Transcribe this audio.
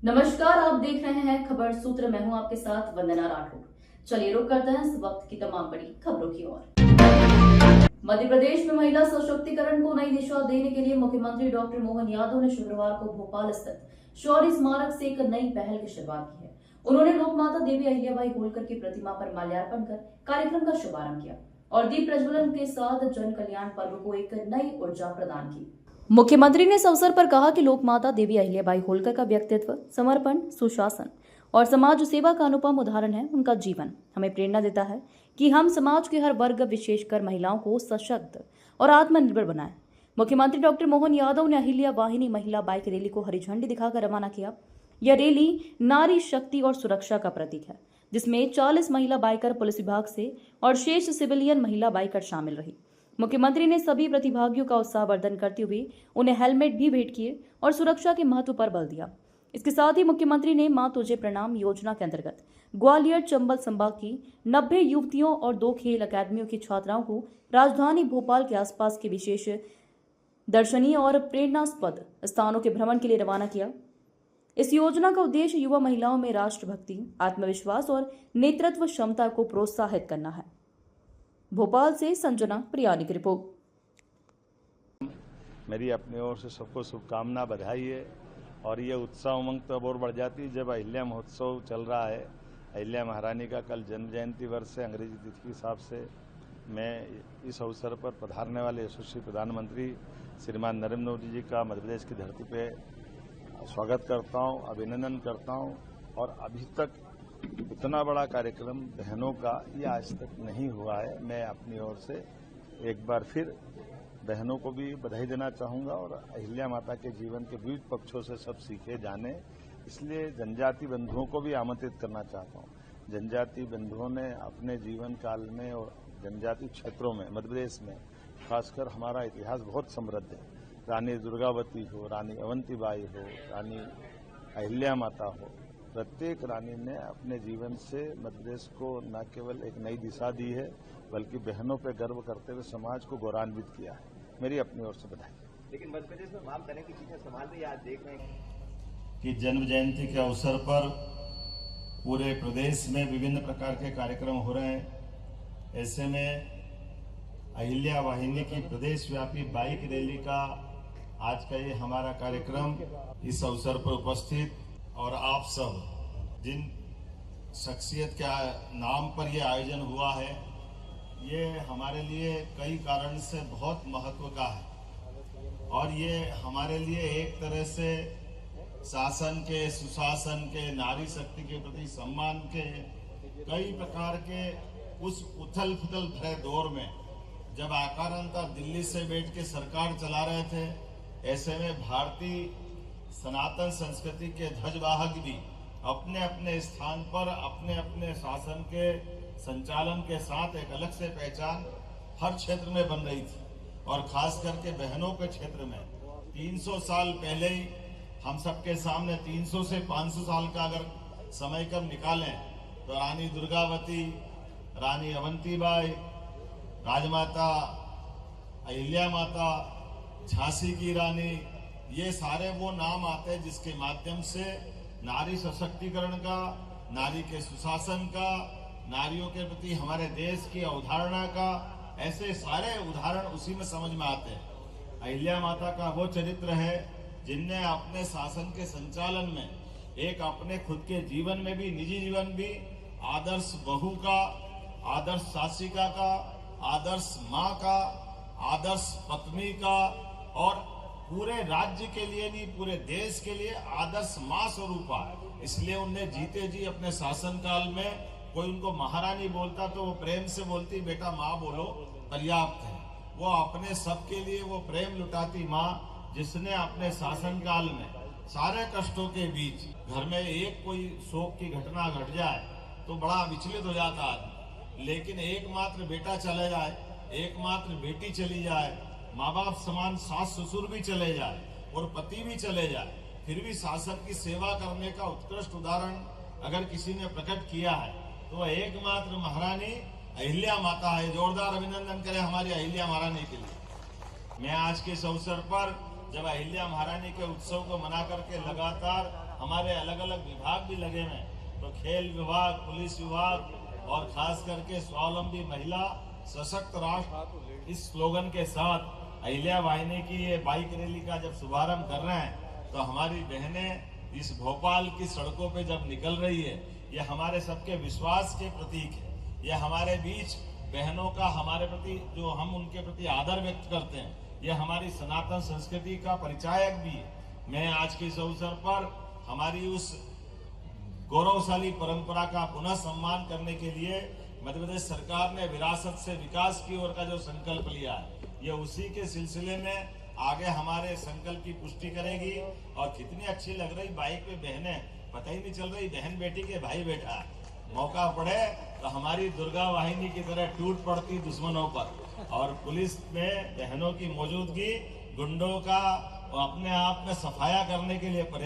नमस्कार, आप देख रहे हैं खबर सूत्र। मैं हूं आपके साथ वंदना राठौर। चलिए रुक करते हैं इस वक्त की तमाम बड़ी खबरों की ओर। मध्य प्रदेश में महिला सशक्तिकरण को नई दिशा देने के लिए मुख्यमंत्री डॉक्टर मोहन यादव ने शुक्रवार को भोपाल स्थित शौर्य स्मारक से एक नई पहल की शुरुआत की है। उन्होंने लोकमाता देवी अहिल्याबाई होलकर की प्रतिमा पर माल्यार्पण कर कार्यक्रम का शुभारंभ किया और दीप प्रज्वलन के साथ जन कल्याण पर्व को एक नई ऊर्जा प्रदान की। मुख्यमंत्री ने इस अवसर पर कहा कि लोकमाता देवी अहिल्याबाई होलकर का व्यक्तित्व, समर्पण, सुशासन और समाज सेवा का अनुपम उदाहरण है। उनका जीवन हमें प्रेरणा देता है कि हम समाज के हर वर्ग, विशेषकर महिलाओं को सशक्त और आत्मनिर्भर बनाएं। मुख्यमंत्री डॉक्टर मोहन यादव ने अहिल्या वाहिनी महिला बाइक रैली को हरी झंडी दिखाकर रवाना किया। यह रैली नारी शक्ति और सुरक्षा का प्रतीक है, जिसमें 40 महिला बाइकर पुलिस विभाग से और शेष सिविलियन महिला बाइकर शामिल रही। मुख्यमंत्री ने सभी प्रतिभागियों का उत्साहवर्धन करते हुए उन्हें हेलमेट भी भेंट किए और सुरक्षा के महत्व पर बल दिया। इसके साथ ही मुख्यमंत्री ने मां तुझे प्रणाम योजना के अंतर्गत ग्वालियर चंबल संभाग की 90 युवतियों और 2 खेल अकादमियों की छात्राओं को राजधानी भोपाल के आसपास के विशेष दर्शनीय और प्रेरणास्पद स्थानों के भ्रमण के लिए रवाना किया। इस योजना का उद्देश्य युवा महिलाओं में राष्ट्रभक्ति, आत्मविश्वास और नेतृत्व क्षमता को प्रोत्साहित करना है। भोपाल से संजना प्रियानी की रिपोर्ट। मेरी अपनी ओर से सबको शुभकामना, बधाई है। और ये उत्साह उमंग तब और बढ़ जाती है जब अहिल्या महोत्सव चल रहा है। अहिल्या महारानी का कल जन्म जयंती वर्ष है अंग्रेजी तिथि के हिसाब से। मैं इस अवसर पर पधारने वाले यशस्वी प्रधानमंत्री श्रीमान नरेंद्र मोदी जी का मध्य प्रदेश की धरती पे स्वागत करता हूँ, अभिनंदन करता हूँ। और अभी तक इतना बड़ा कार्यक्रम बहनों का ये आज तक नहीं हुआ है। मैं अपनी ओर से एक बार फिर बहनों को भी बधाई देना चाहूँगा और अहिल्या माता के जीवन के विविध पक्षों से सब सीखे जाने, इसलिए जनजाति बंधुओं को भी आमंत्रित करना चाहता हूँ। जनजाति बंधुओं ने अपने जीवन काल में और जनजाति क्षेत्रों में, मध्य प्रदेश में खासकर हमारा इतिहास बहुत समृद्ध है। रानी दुर्गावती हो, रानी अवंतीबाई हो, रानी अहिल्या माता हो, प्रत्येक रानी ने अपने जीवन से मध्य प्रदेश को न केवल एक नई दिशा दी है, बल्कि बहनों पर गर्व करते हुए समाज को गौरवान्वित किया है। मेरी अपनी ओर से बधाई। लेकिन मध्य प्रदेश में तमाम तरह की चीजें संभाल रही है। आज देख रहे हैं कि जन्म जयंती के अवसर पर पूरे प्रदेश में विभिन्न प्रकार के कार्यक्रम हो रहे हैं। ऐसे में अहिल्या वाहिनी की प्रदेश व्यापी बाइक रैली का आज का ये हमारा कार्यक्रम, इस अवसर पर उपस्थित और आप सब जिन शख्सियत के नाम पर यह आयोजन हुआ है, ये हमारे लिए कई कारण से बहुत महत्व का है। और ये हमारे लिए एक तरह से शासन के, सुशासन के, नारी शक्ति के प्रति सम्मान के कई प्रकार के उस उथल पुथल भरे दौर में जब आकारांता दिल्ली से बैठ के सरकार चला रहे थे, ऐसे में भारतीय सनातन संस्कृति के ध्वजवाहक भी अपने अपने स्थान पर अपने अपने शासन के संचालन के साथ एक अलग से पहचान हर क्षेत्र में बन रही थी। और खास करके बहनों के क्षेत्र में 300 साल पहले ही हम सबके सामने 300 से 500 साल का अगर समय कब निकालें तो रानी दुर्गावती, रानी अवंतीबाई, राजमाता अहिल्या माता, झांसी की रानी, ये सारे वो नाम आते हैं जिसके माध्यम से नारी सशक्तिकरण का, नारी के सुशासन का, नारियों के प्रति हमारे देश की अवधारणा का, ऐसे सारे उदाहरण उसी में समझ में आते हैं। अहिल्या माता का वो चरित्र है जिनने अपने शासन के संचालन में एक अपने खुद के जीवन में भी, निजी जीवन भी, आदर्श बहू का, आदर्श शासिका का, आदर्श माँ का, आदर्श पत्नी का और पूरे राज्य के लिए नहीं, पूरे देश के लिए आदर्श माँ स्वरूपा। इसलिए उन्हें जीते जी अपने शासन काल में कोई उनको महारानी बोलता तो वो प्रेम से बोलती, बेटा माँ बोलो, पर्याप्त है। वो अपने सबके लिए वो प्रेम लुटाती माँ, जिसने अपने शासन काल में सारे कष्टों के बीच घर में एक कोई शोक की घटना घट जाए तो बड़ा विचलित हो जाता आदमी, लेकिन एकमात्र बेटा चले जाए, एकमात्र बेटी चली जाए, माँ बाप समान सास ससुर भी चले जाए और पति भी चले जाए, फिर भी शासन की सेवा करने का उत्कृष्ट उदाहरण अगर किसी ने प्रकट किया है तो वह एकमात्र महारानी अहिल्या माता है। जोरदार अभिनंदन करें हमारी अहिल्या महारानी के लिए। मैं आज के इस अवसर पर जब अहिल्या महारानी के उत्सव को मना करके लगातार हमारे अलग अलग विभाग भी लगे हुए हैं। तो खेल विभाग, पुलिस विभाग और खास करके स्वावलंबी महिला सशक्त राष्ट्र, इस स्लोगन के साथ अहिल्या वाहिनी की ये बाइक रैली का जब शुभारंभ कर रहे हैं, तो हमारी बहनें इस भोपाल की सड़कों पे जब निकल रही है, ये हमारे सबके विश्वास के प्रतीक है। ये हमारे बीच बहनों का हमारे प्रति जो हम उनके प्रति आदर व्यक्त करते हैं, ये हमारी सनातन संस्कृति का परिचायक भी है। मैं आज के इस अवसर पर हमारी उस गौरवशाली परंपरा का पुनः सम्मान करने के लिए मध्य प्रदेश सरकार ने विरासत से विकास की ओर का जो संकल्प लिया है, ये उसी के सिलसिले में आगे हमारे संकल्प की पुष्टि करेगी। और कितनी अच्छी लग रही बाइक पे बहनें, पता ही नहीं चल रही बहन बेटी के भाई बैठा है। मौका पड़े तो हमारी दुर्गा वाहिनी की तरह टूट पड़ती दुश्मनों पर। और पुलिस में बहनों की मौजूदगी गुंडों का अपने आप में सफाया करने के लिए पर्याप्त